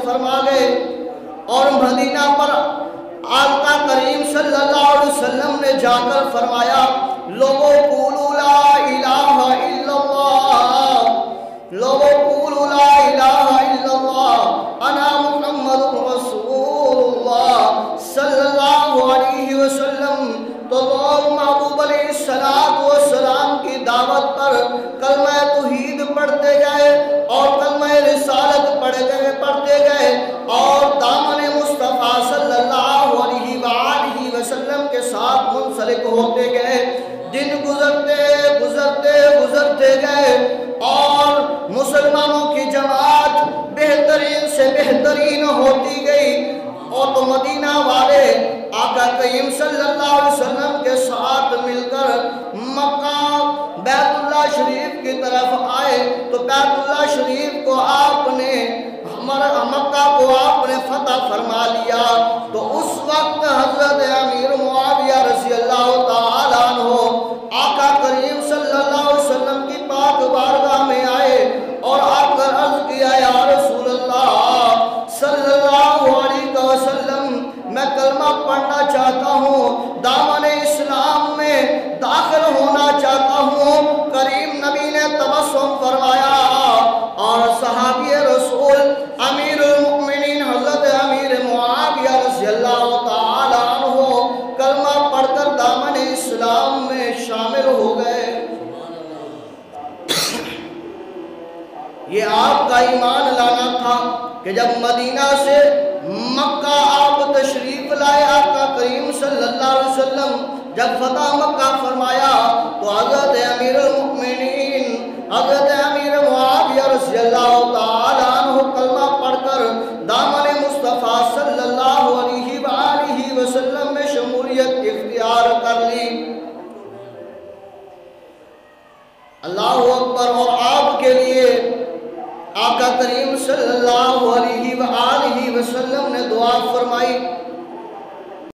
ہجرت فرما گئے اور مدینہ پر آقا کریم صلی اللہ علیہ وسلم نے جا کر فرمایا لوگوں قولوا لا الہ الا اللہ، لوگوں قولوا لا الہ الا اللہ انا محمد رسول اللہ صلی اللہ علیہ وسلم۔ تو لوگ محبوب علیہ السلام کی دعوت پر کلمہ توحید پڑھتے گئے اور کلمہ رسالت پڑھتے گئے اور دامن مصطفیٰ صلی اللہ علیہ وآلہ وسلم کے ساتھ منسلک ہوتے گئے۔ دن گزرتے گئے اور مسلمانوں کی جماعت بہترین سے بہترین ہوتی گئی، اور تو مدینہ والے آقا کریم صلی اللہ علیہ وسلم کے ساتھ مل کر مکہ بیت اللہ شریف کی طرف آئے تو بیت اللہ شریف کو آپ نے مکہ کو آپ نے فتح فرما لیا۔ تو اس وقت حضرت امیر معاویہ رضی اللہ تعالیٰ عنہ آقا کریم صلی اللہ علیہ وسلم کی پاک بارگاہ میں آئے اور آ کر عرض کیا یا رسول اللہ صلی اللہ علیہ وسلم میں کلمہ پڑھنا چاہتا ہوں، دامن اسلام میں داخل ہونا چاہتا ہوں۔ کریم نبی نے تبسم فرمایا اور صحابی رسول امیر المؤمنین حضرت امیر معاویہ رضی اللہ تعالی عنہ کلمہ پڑھ کر دامن اسلام میں شامل ہو گئے۔ یہ آپ کا ایمان لانا تھا کہ جب مدینہ سے مکہ آپ تشریف لائے، آقا کریم صلی اللہ علیہ وسلم جب فتح مکہ فرمایا تو حضرت امیر المؤمنین حضرت امیر معاویہ رضی اللہ تعالی عنہ کلمہ پڑھ کر دامن مصطفیٰ صلی اللہ علیہ وآلہ وسلم میں شمولیت اختیار کر لی۔ اللہ اکبر۔ اور آپ کے لیے آقا کریم صلی اللہ علیہ وآلہ وسلم نے دعا فرمائی